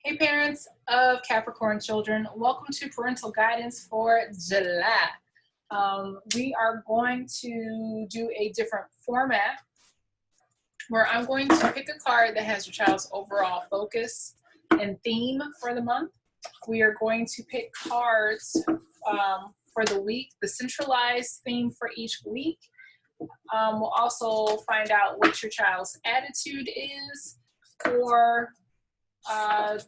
Hey parents of Capricorn children, welcome to parental guidance for July. We are going to do a different format where I'm going to pick a card that has your child's overall focus and theme for the month. We are going to pick cards for the week, the centralized theme for each week. We'll also find out what your child's attitude is for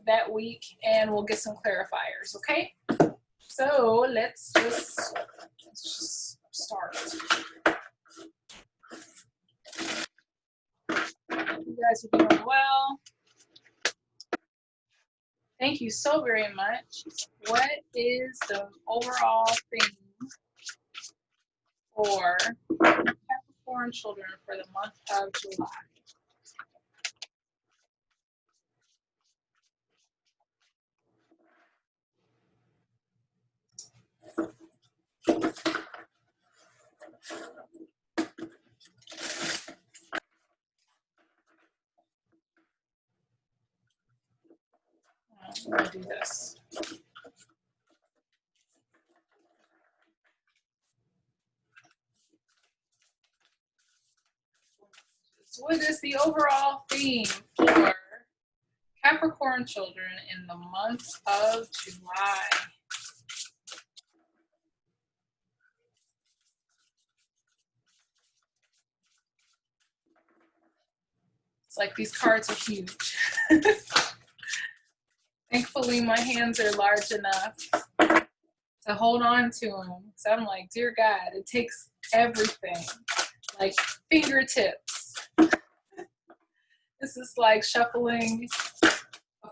that week, and we'll get some clarifiers, okay? So let's just start. You guys are doing well. Thank you so very much. What is the overall theme for Capricorn children for the month of July? I'm gonna do this. So what is the overall theme for Capricorn children in the month of July? It's like these cards are huge. Thankfully, my hands are large enough to hold on to them. So I'm like, dear God, it takes everything, like fingertips. This is like shuffling a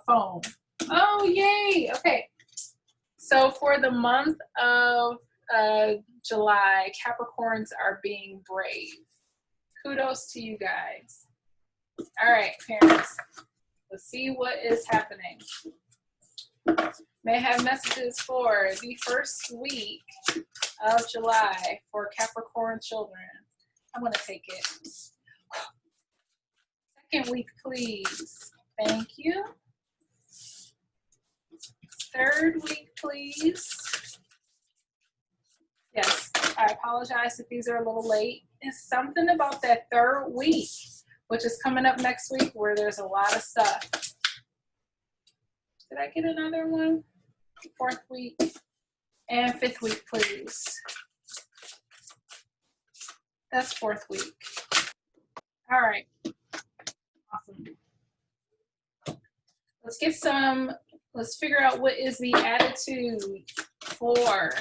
phone. Oh, yay. Okay. So for the month of July, Capricorns are being brave. Kudos to you guys. All right, parents, let's see what is happening. May I have messages for the first week of July for Capricorn children? I'm going to take it. Second week, please. Thank you. Third week, please. Yes, I apologize if these are a little late. It's something about that third week, which is coming up next week, where there's a lot of stuff. Did I get another one? Fourth week and fifth week, please. That's fourth week. All right. Awesome. Let's figure out what is the attitude for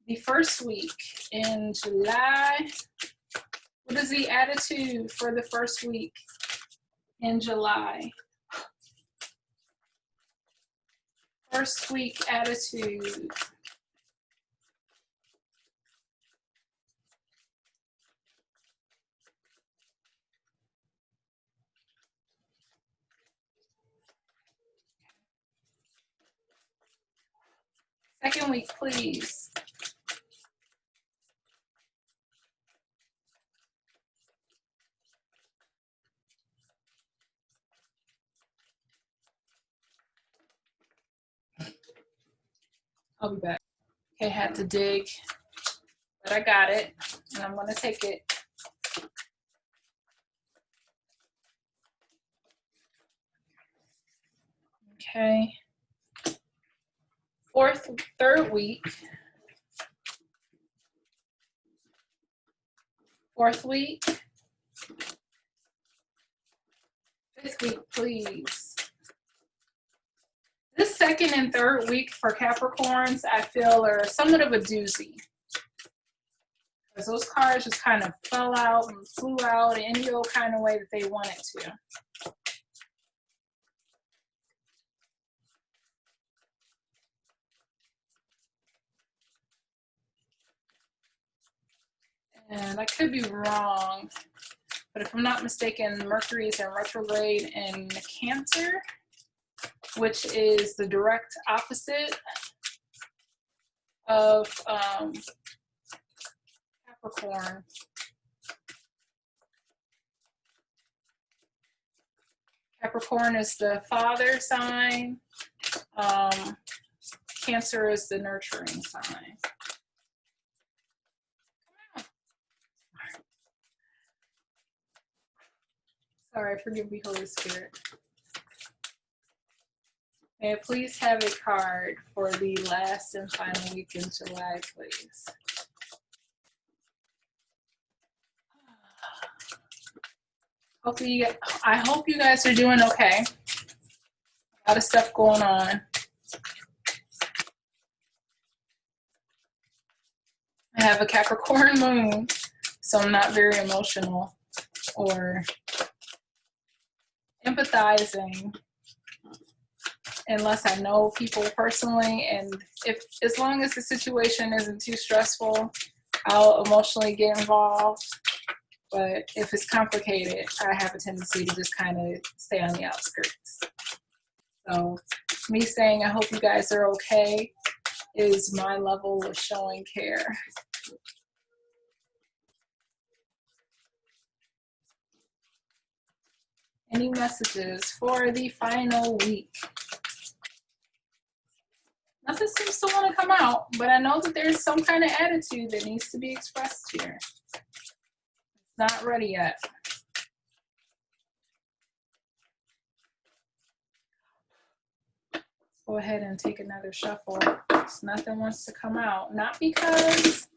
the first week in July. What is the attitude for the first week in July? First week attitude. Second week, please. I'll be back. Okay, had to dig, but I got it, and I'm gonna take it. Okay. Third week. Fourth week. Fifth week, please. This second and third week for Capricorns, I feel, are somewhat of a doozy. Because those cards just kind of fell out and flew out any old kind of way that they wanted to. And I could be wrong, but if I'm not mistaken, Mercury is in retrograde in Cancer, which is the direct opposite of Capricorn. Capricorn is the father sign. Cancer is the nurturing sign. Sorry, forgive me, Holy Spirit. May I please have a card for the last and final week in July, please? I hope you guys are doing okay. A lot of stuff going on. I have a Capricorn moon, so I'm not very emotional or empathizing unless I know people personally, and as long as the situation isn't too stressful, I'll emotionally get involved. But if it's complicated, I have a tendency to just kind of stay on the outskirts. So me saying I hope you guys are okay is my level of showing care. Any messages for the final week? Nothing seems to want to come out, but I know that there's some kind of attitude that needs to be expressed here. It's not ready yet. Go ahead and take another shuffle. Nothing wants to come out. Not because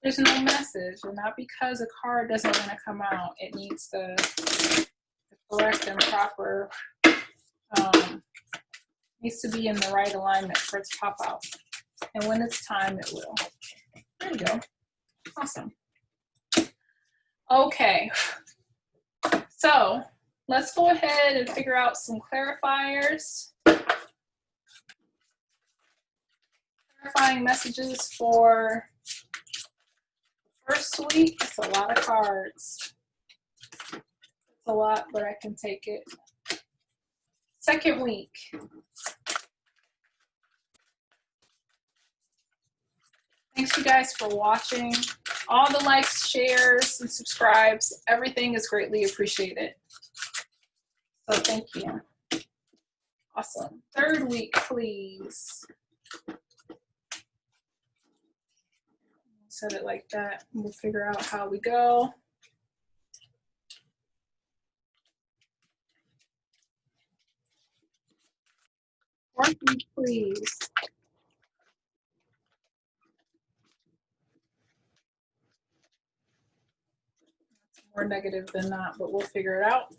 there's no message, or not because a card doesn't want to come out. It needs the correct and proper, needs to be in the right alignment for it to pop out. And when it's time, it will. There you go. Awesome. Okay. So let's go ahead and figure out some clarifiers. Clarifying messages for the first week. It's a lot of cards. It's a lot, but I can take it. Second week. Thanks you guys for watching. All the likes, shares, and subscribes, everything is greatly appreciated. So thank you. Awesome. Third week, please. Set it like that. We'll figure out how we go. Fourth week, please. More negative than not, but we'll figure it out.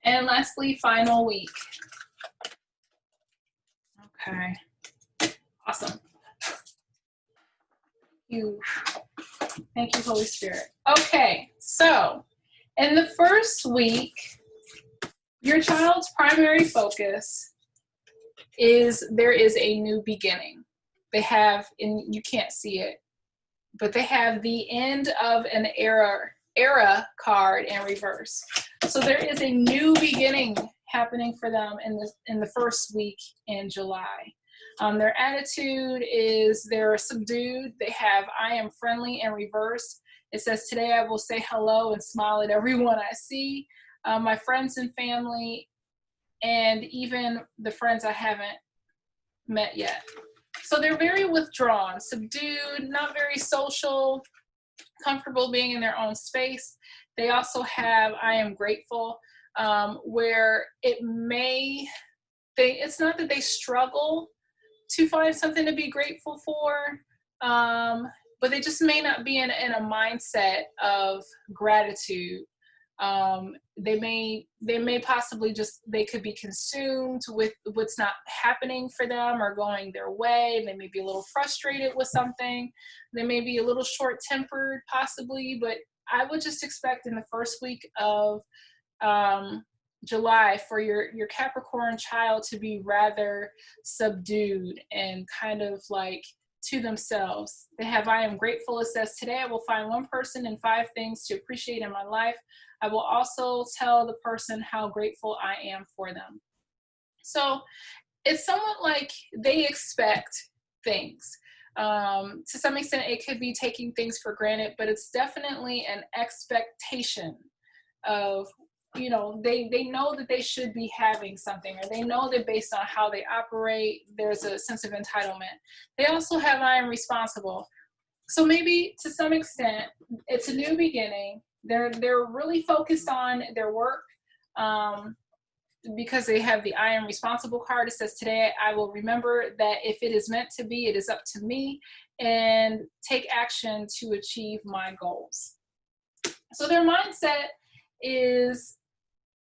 And lastly, final week. Okay. Awesome. Thank you, Holy Spirit. Okay, so in the first week, your child's primary focus is there is a new beginning. They have, and you can't see it, but they have the end of an era card in reverse. So there is a new beginning happening for them in the first week in July. Their attitude is they're subdued. They have I am friendly in reverse. It says today I will say hello and smile at everyone I see, my friends and family, and even the friends I haven't met yet. So they're very withdrawn, subdued, not very social, comfortable being in their own space. They also have I am grateful, where it's not that they struggle to find something to be grateful for, but they just may not be in a mindset of gratitude. They may possibly they could be consumed with what's not happening for them or going their way. They may be a little frustrated with something. They may be a little short-tempered possibly, but I would just expect in the first week of July for your Capricorn child to be rather subdued and kind of like to themselves. They have I am grateful. It says today I will find one person and 5 things to appreciate in my life. I will also tell the person how grateful I am for them. So it's somewhat like they expect things. To some extent it could be taking things for granted, but it's definitely an expectation of you know, they know that they should be having something, or they know that based on how they operate, there's a sense of entitlement. They also have I am responsible. So maybe to some extent, it's a new beginning. They're really focused on their work, because they have the I am responsible card. It says, today I will remember that if it is meant to be, it is up to me, and take action to achieve my goals. So their mindset is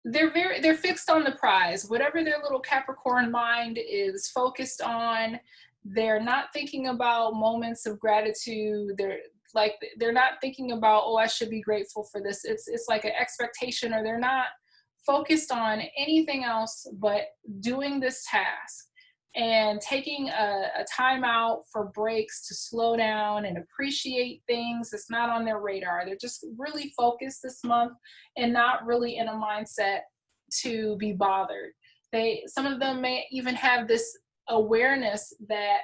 they're fixed on the prize. Whatever their little Capricorn mind is focused on, they're not thinking about moments of gratitude. They're not thinking about, oh, I should be grateful for this. It's like an expectation, or they're not focused on anything else but doing this task and taking a time out for breaks to slow down and appreciate things that's not on their radar. They're just really focused this month and not really in a mindset to be bothered. Some of them may even have this awareness that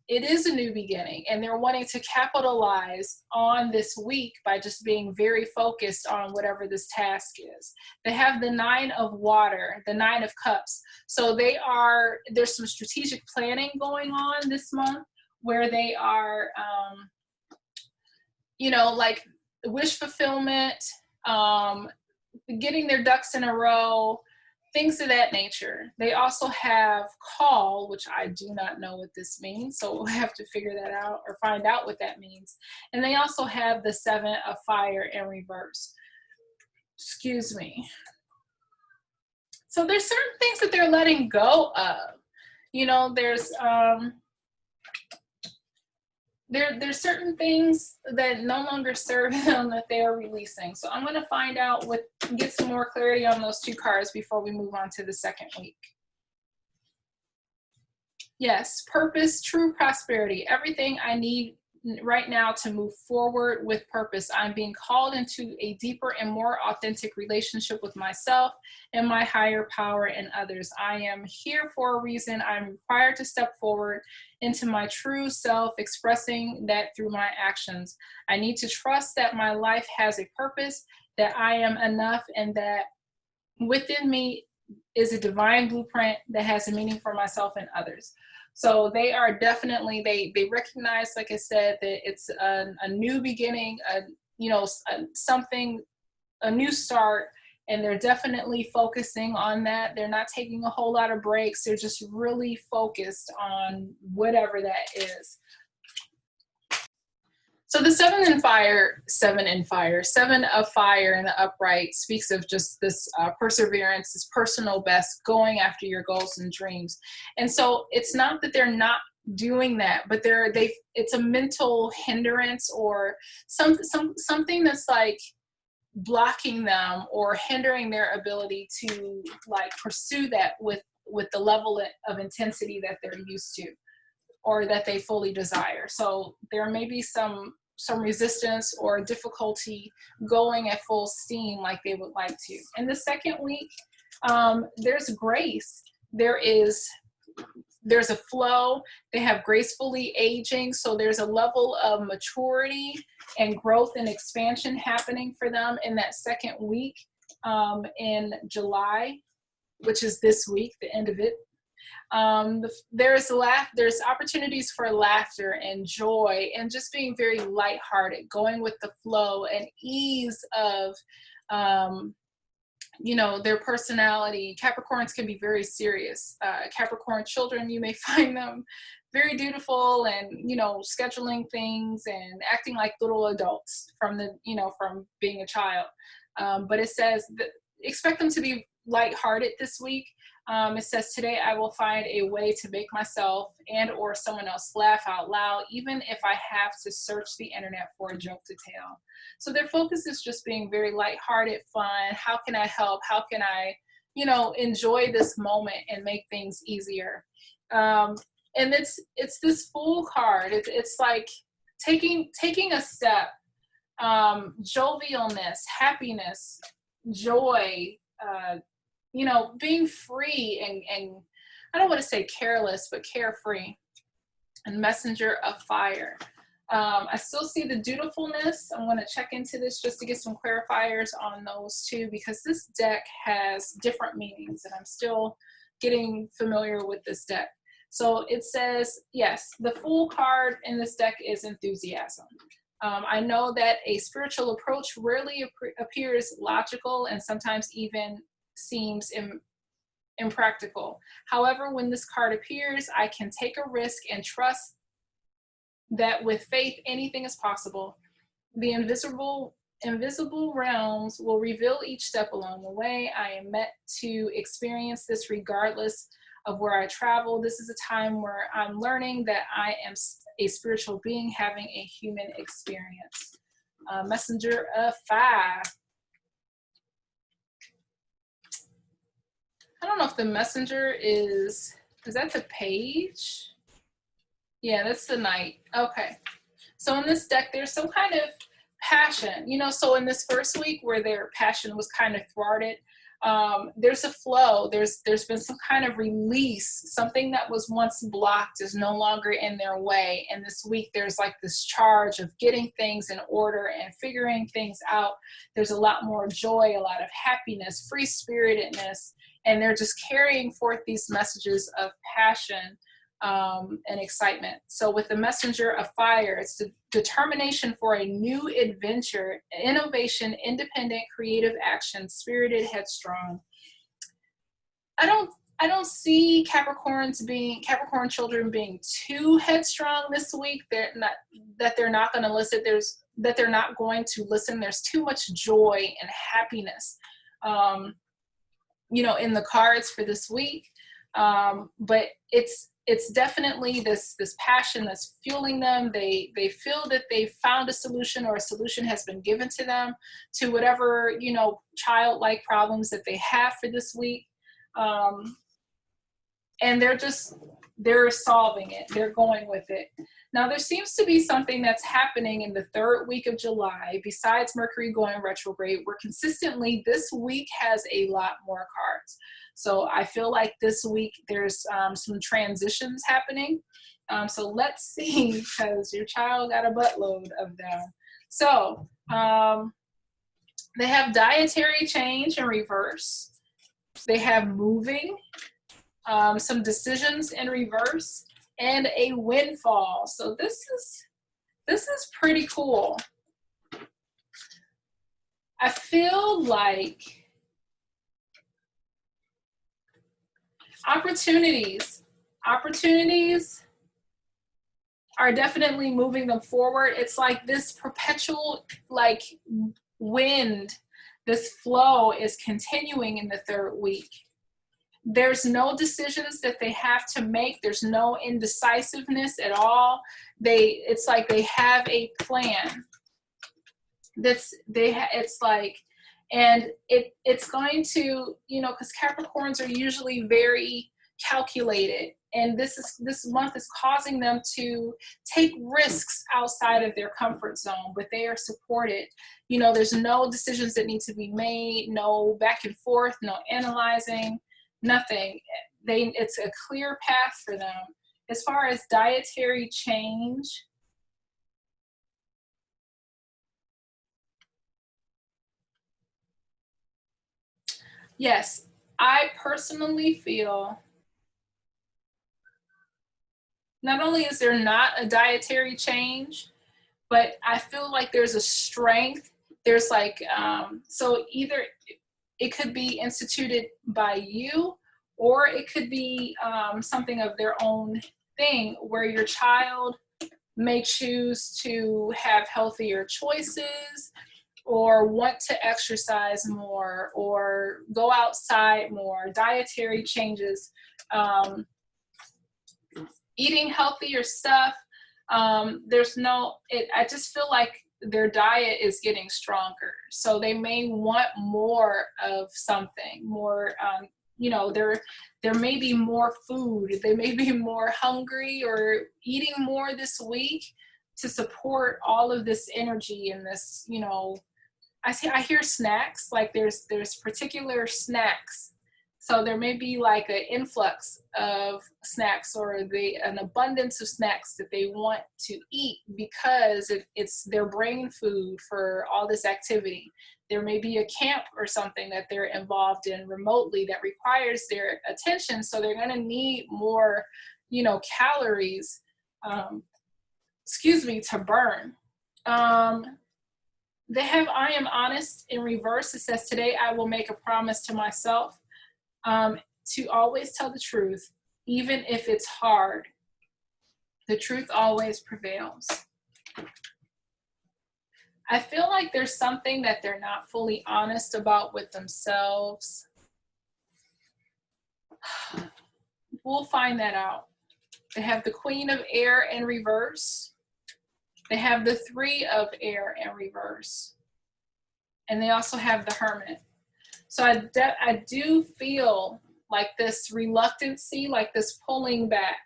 it is a new beginning, and they're wanting to capitalize on this week by just being very focused on whatever this task is. They have the 9 of water, the 9 of cups. So there's some strategic planning going on this month, where they are, like wish fulfillment, getting their ducks in a row, things of that nature. They also have call, which I do not know what this means, so we'll have to figure that out or find out what that means. And they also have the 7 of fire in reverse. Excuse me. So there's certain things that they're letting go of. There's certain things that no longer serve them that they are releasing. So I'm going to find out get some more clarity on those 2 cards before we move on to the second week. Yes, purpose, true prosperity, everything I need right now to move forward with purpose. I'm being called into a deeper and more authentic relationship with myself and my higher power and others. I am here for a reason. I'm required to step forward into my true self, expressing that through my actions. I need to trust that my life has a purpose, that I am enough, and that within me is a divine blueprint that has a meaning for myself and others. So they are definitely, they recognize, like I said, that it's a new beginning, a new start, and they're definitely focusing on that. They're not taking a whole lot of breaks. They're just really focused on whatever that is. So the 7 of fire in the upright speaks of just this perseverance, this personal best, going after your goals and dreams. And so it's not that they're not doing that, but it's a mental hindrance or something that's like blocking them or hindering their ability to like pursue that with the level of intensity that they're used to or that they fully desire. So there may be some resistance or difficulty going at full steam like they would like to. In the second week, there's grace. There's a flow. They have gracefully aging. So there's a level of maturity and growth and expansion happening for them in that second week in July, which is this week, the end of it. There's opportunities for laughter and joy and just being very lighthearted, going with the flow and ease of, their personality. Capricorns can be very serious. Capricorn children, you may find them very dutiful and, scheduling things and acting like little adults from being a child. But it says that expect them to be lighthearted this week. It says, today I will find a way to make myself and or someone else laugh out loud, even if I have to search the internet for a joke to tell. So their focus is just being very lighthearted, fun. How can I help? How can I, enjoy this moment and make things easier? And it's this Fool card. It's like taking a step, jovialness, happiness, joy, being free and I don't want to say careless, but carefree. And messenger of fire. I still see the dutifulness. I'm going to check into this just to get some clarifiers on those too, because this deck has different meanings and I'm still getting familiar with this deck. So it says, yes, the Fool card in this deck is enthusiasm. I know that a spiritual approach rarely appears logical and sometimes even seems impractical. However, when this card appears, I can take a risk and trust that with faith, anything is possible. The invisible realms will reveal each step along the way. I am meant to experience this regardless of where I travel. This is a time where I'm learning that I am a spiritual being having a human experience. Messenger of Fire. I don't know if the messenger is that the page? Yeah, that's the knight. Okay. So in this deck, there's some kind of passion, you know, so in this first week where their passion was kind of thwarted, there's a flow, there's been some kind of release. Something that was once blocked is no longer in their way. And this week there's like this charge of getting things in order and figuring things out. There's a lot more joy, a lot of happiness, free spiritedness, and they're just carrying forth these messages of passion and excitement. So with the messenger of fire, it's the determination for a new adventure, innovation, independent, creative action, spirited, headstrong. I don't see Capricorn children being too headstrong this week. They're not going to listen. They're not going to listen. There's too much joy and happiness, you know, in the cards for this week. But it's definitely this passion that's fueling them. They feel that they found a solution, or a solution has been given to them to whatever, you know, childlike problems that they have for this week. And they're solving it. They're going with it. Now, there seems to be something that's happening in the third week of July, besides Mercury going retrograde, where consistently this week has a lot more cards. So I feel like this week there's some transitions happening. So let's see, because your child got a buttload of them. So they have dietary change in reverse. They have moving, some decisions in reverse, and a windfall. So this is pretty cool. I feel like opportunities are definitely moving them forward. It's like this perpetual, like, wind, this flow is continuing in the third week. There's no decisions that they have to make. There's no indecisiveness at all. It's like they have a plan. It's like, and it's going to, you know, because Capricorns are usually very calculated, and this month is causing them to take risks outside of their comfort zone, but they are supported. You know, there's no decisions that need to be made, no back and forth, no analyzing, nothing. It's a clear path for them. As far as dietary change, yes, I personally feel not only is there not a dietary change, but I feel like there's a strength. There's like, so either it could be instituted by you, or it could be something of their own thing, where your child may choose to have healthier choices, or want to exercise more, or go outside more, dietary changes, eating healthier stuff. I just feel like their diet is getting stronger. So they may want more of something, more, you know, there may be more food. They may be more hungry or eating more this week to support all of this energy and this, you know, I hear snacks, like there's particular snacks So there may be like an influx of snacks or an abundance of snacks that they want to eat because it's their brain food for all this activity. There may be a camp or something that they're involved in remotely that requires their attention. So they're going to need more, you know, calories, to burn. They have I am honest in reverse. It says, today I will make a promise to myself to always tell the truth, even if it's hard. The truth always prevails. I feel like there's something that they're not fully honest about with themselves. We'll find that out. They have the Queen of Air in reverse. They have the Three of Air in reverse. And they also have the Hermit. So I do feel like this reluctancy, like this pulling back.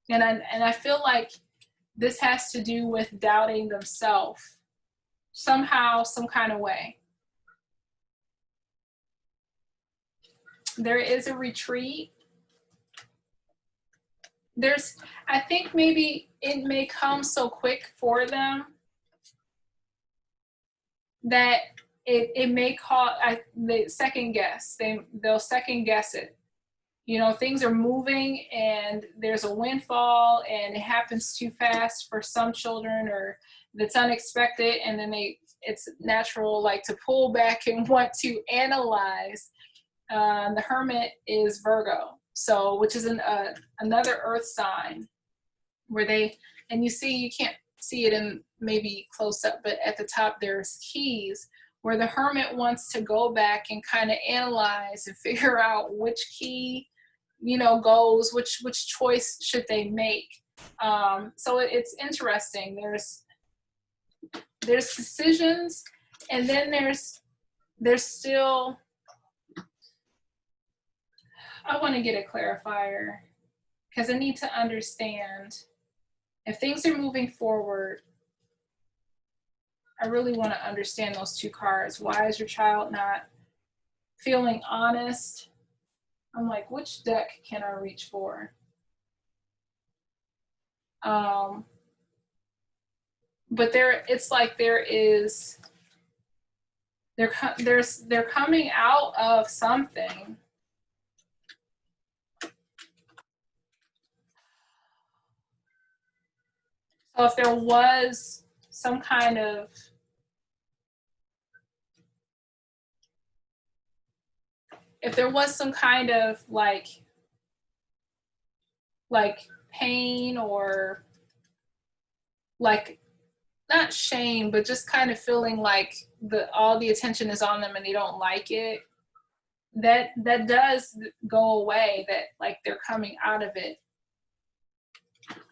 And I feel like this has to do with doubting themselves somehow, some kind of way. There is a retreat. I think maybe it may come so quick for them that it may cause the second guess. They'll second guess it. You know, things are moving and there's a windfall and it happens too fast for some children, or it's unexpected, and then it's natural like to pull back and want to analyze. The Hermit is Virgo, so which is another earth sign where and you see, you can't see it in maybe close up, but at the top there's keys where the Hermit wants to go back and kind of analyze and figure out which key, you know, goes, which choice should they make. So it's interesting. There's decisions, and then there's still, I want to get a clarifier because I need to understand if things are moving forward. I really want to understand those two cards. Why is your child not feeling honest? I'm like, which deck can I reach for? But it's like they're coming out of something. So if there was some kind of like pain, or like not shame, but just kind of feeling like all the attention is on them and they don't like it, that does go away, that like they're coming out of it.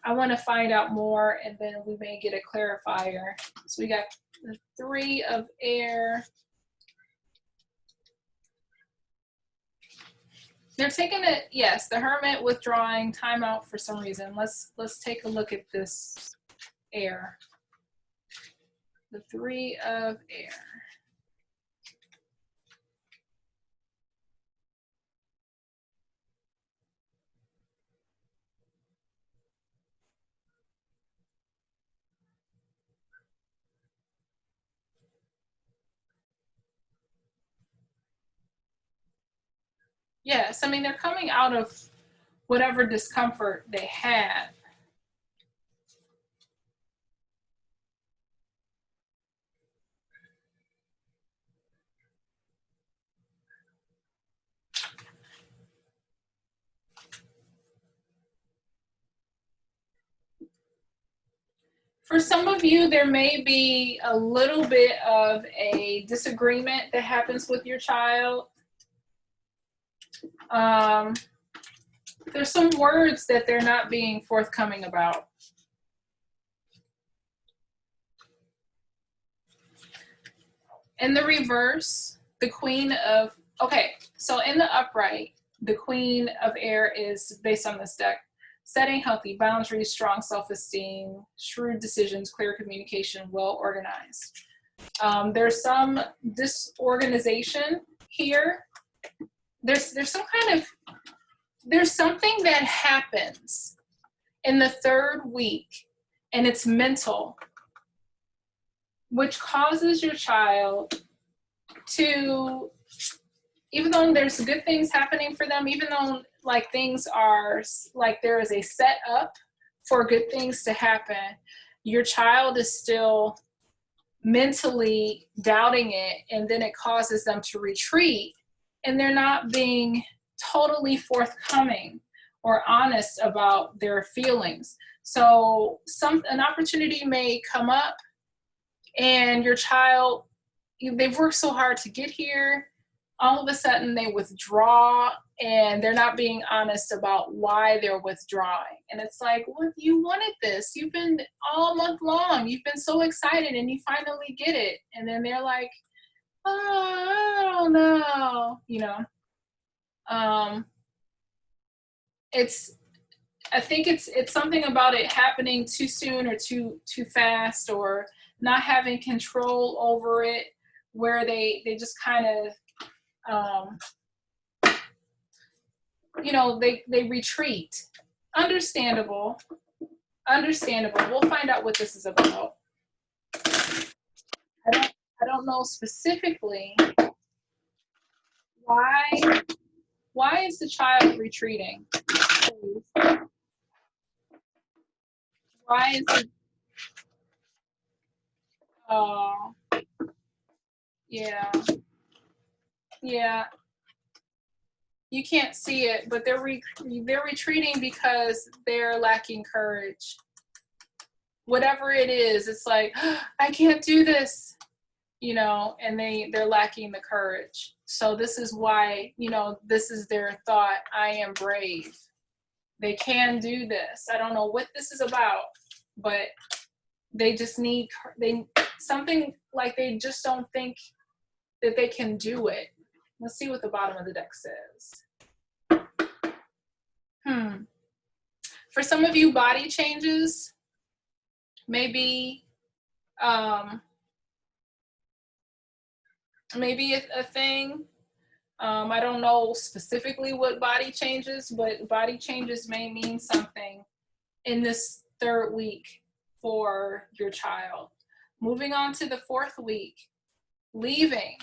I want to find out more, and then we may get a clarifier. So we got the Three of Air. They're taking it, yes, the Hermit withdrawing, time out for some reason. Let's take a look at this Air. The Three of Air. Yes, I mean, they're coming out of whatever discomfort they had. For some of you, there may be a little bit of a disagreement that happens with your child. There's some words that they're not being forthcoming about. In the reverse, the Queen of, okay, so in the upright, the Queen of Air is, based on this deck, setting healthy boundaries, strong self-esteem, shrewd decisions, clear communication, well organized. There's some disorganization here there's some kind of, there's something that happens in the third week, and it's mental, which causes your child to, even though there's good things happening for them, even though like things are like there is a setup for good things to happen, your child is still mentally doubting it, and then it causes them to retreat, and they're not being totally forthcoming or honest about their feelings. So an opportunity may come up, and your child, they've worked so hard to get here, all of a sudden they withdraw, and they're not being honest about why they're withdrawing. And it's like, well, you wanted this. You've been all month long. You've been so excited, and you finally get it. And then they're like, oh, I don't know, you know. I think it's something about it happening too soon or too fast, or not having control over it, where they just kind of you know, they retreat. Understandable. We'll find out what this is about. I don't know specifically why is the child retreating? Why is it? Oh, yeah. You can't see it, but they're retreating because they're lacking courage. Whatever it is, it's like, oh, I can't do this, you know, and they're lacking the courage. So this is why, you know, this is their thought: I am brave. They can do this. I don't know what this is about, but they just need something, like they just don't think that they can do it. Let's see what the bottom of the deck says. For some of you, body changes maybe maybe a thing. I don't know specifically what body changes, but body changes may mean something in this third week for your child. Moving on to the fourth week, leaving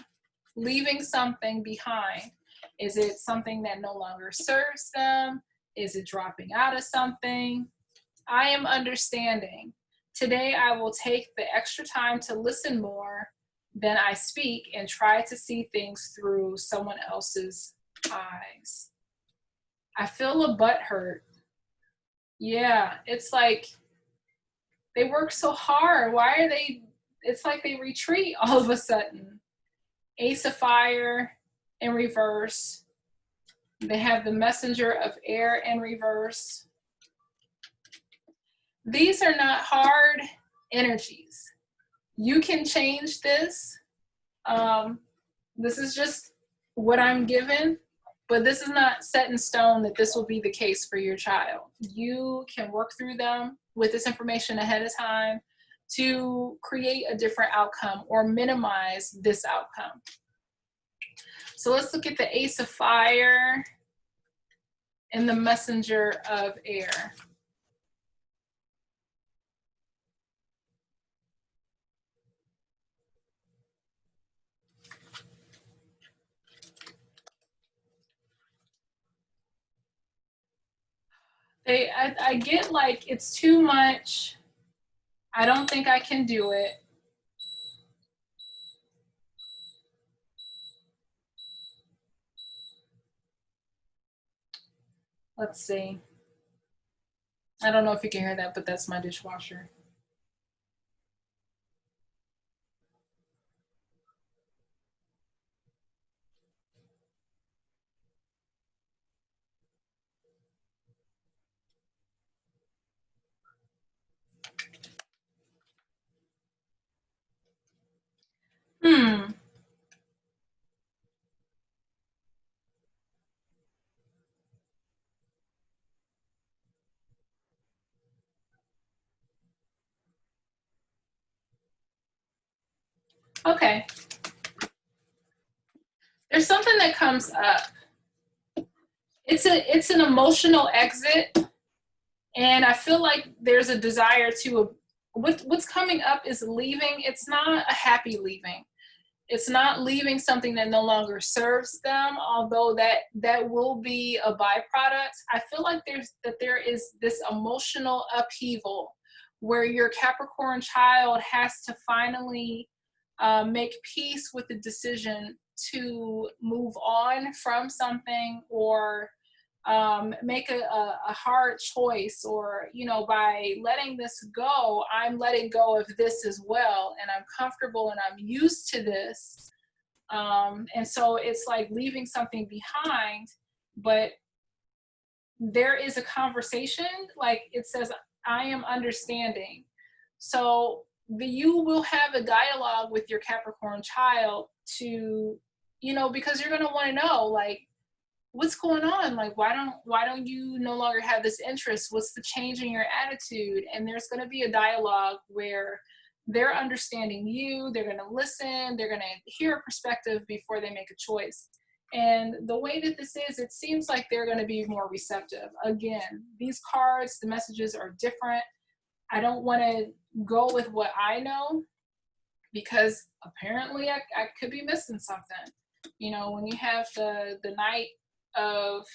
something behind. Is it something that no longer serves them? Is it dropping out of something? I am understanding. Today I will take the extra time to listen more than I speak, and try to see things through someone else's eyes. I feel a butt hurt. Yeah, it's like they work so hard. Why are they, it's like they retreat all of a sudden. Ace of Fire in reverse. They have the Messenger of Air in reverse. These are not hard energies. You can change this. This is just what I'm given, but this is not set in stone that this will be the case for your child. You can work through them with this information ahead of time to create a different outcome or minimize this outcome. So let's look at the Ace of Fire and the Messenger of Air. I get like it's too much. I don't think I can do it. Let's see. I don't know if you can hear that, but that's my dishwasher. Okay. There's something that comes up. It's an emotional exit, and I feel like there's a desire to, what's coming up is leaving. It's not a happy leaving. It's not leaving something that no longer serves them, although that will be a byproduct. I feel like there is this emotional upheaval where your Capricorn child has to finally make peace with the decision to move on from something, or make a hard choice, or, you know, by letting this go, I'm letting go of this as well, and I'm comfortable and I'm used to this. And so it's like leaving something behind, but there is a conversation, like it says, I am understanding. So you will have a dialogue with your Capricorn child to, you know, because you're going to want to know, like, what's going on? Like, why don't you no longer have this interest? What's the change in your attitude? And there's going to be a dialogue where they're understanding you, they're going to listen, they're going to hear a perspective before they make a choice. And the way that this is, it seems like they're going to be more receptive. Again, these cards, the messages are different. I don't want to go with what I know, because apparently I could be missing something. You know, when you have the Knight of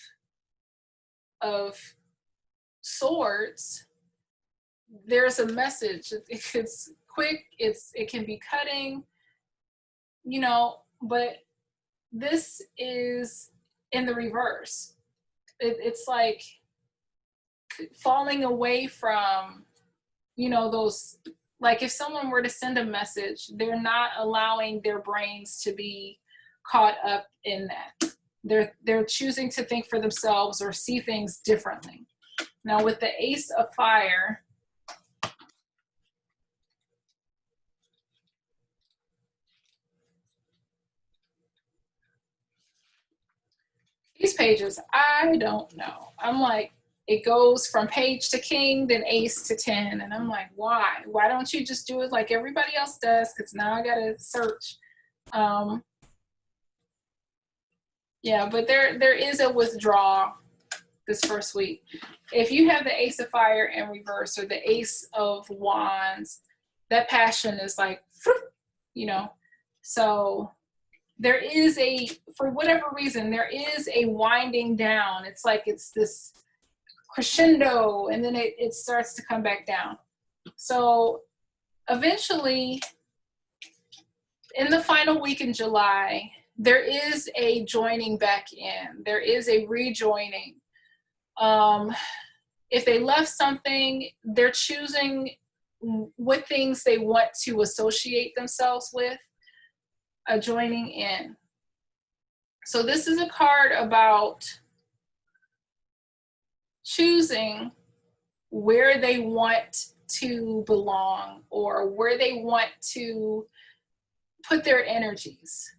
Swords, there's a message. It's quick, it can be cutting, you know, but this is in the reverse. It's like falling away from, you know, those, like if someone were to send a message, they're not allowing their brains to be caught up in that. They're choosing to think for themselves or see things differently. Now with the Ace of Fire, these pages, I don't know. I'm like, it goes from page to king, then ace to 10. And I'm like, why? Why don't you just do it like everybody else does? Because now I got to search. Yeah, but there is a withdrawal this first week. If you have the Ace of Fire in reverse or the Ace of Wands, that passion is like, you know, so there is a, for whatever reason, there is a winding down. It's like it's this crescendo, and then it starts to come back down. So eventually, in the final week in July, there is a joining back in. There is a rejoining. If they left something, they're choosing what things they want to associate themselves with, a joining in. So this is a card about choosing where they want to belong or where they want to put their energies.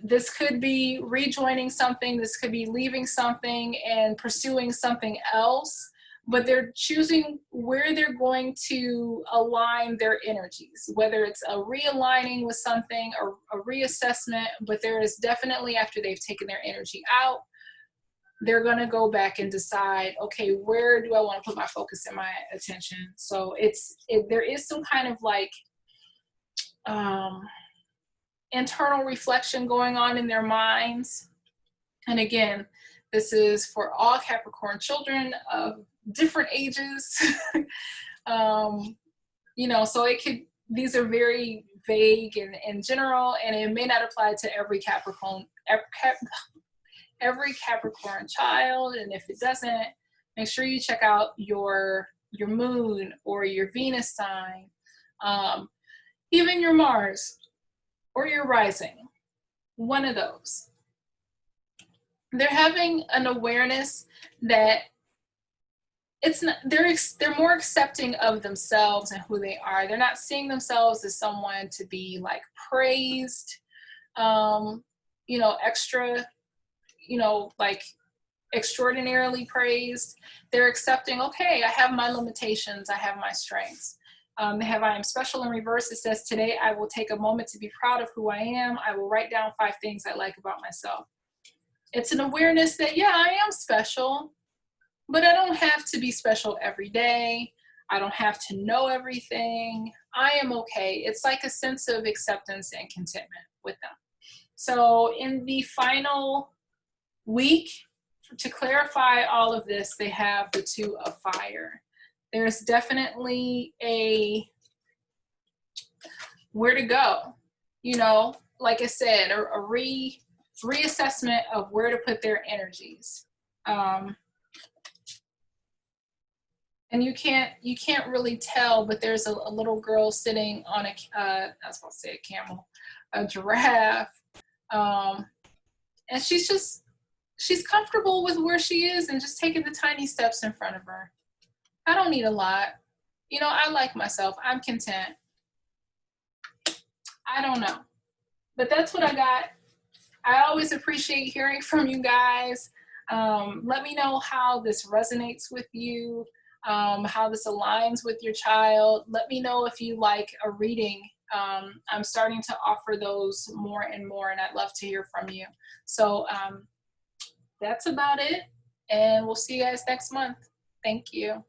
This could be rejoining something, this could be leaving something and pursuing something else, but they're choosing where they're going to align their energies, whether it's a realigning with something or a reassessment, but there is definitely, after they've taken their energy out, they're going to go back and decide, okay, where do I want to put my focus and my attention? So there is some kind of like internal reflection going on in their minds. And again, this is for all Capricorn children of different ages. You know, so these are very vague and general, and it may not apply to every Capricorn child. And if it doesn't, make sure you check out your moon or your Venus sign, even your Mars or your rising, one of those. They're having an awareness that it's not, they're more accepting of themselves and who they are. They're not seeing themselves as someone to be like praised, you know, extra, you know, like extraordinarily praised. They're accepting, okay, I have my limitations, I have my strengths. They have I am special in reverse. It says, today I will take a moment to be proud of who I am. I will write down 5 things I like about myself. It's an awareness that, yeah, I am special, but I don't have to be special every day. I don't have to know everything. I am okay. It's like a sense of acceptance and contentment with them. So in the final week, to clarify all of this, they have the Two of Fire. There's definitely a where to go, you know, like I said, a reassessment of where to put their energies. And you can't really tell, but there's a little girl sitting on I was supposed to say a camel, a giraffe, and she's comfortable with where she is and just taking the tiny steps in front of her. I don't need a lot. You know, I like myself. I'm content. I don't know. But that's what I got. I always appreciate hearing from you guys. Let me know how this resonates with you, how this aligns with your child. Let me know if you like a reading. I'm starting to offer those more and more, and I'd love to hear from you. So that's about it, and we'll see you guys next month. Thank you.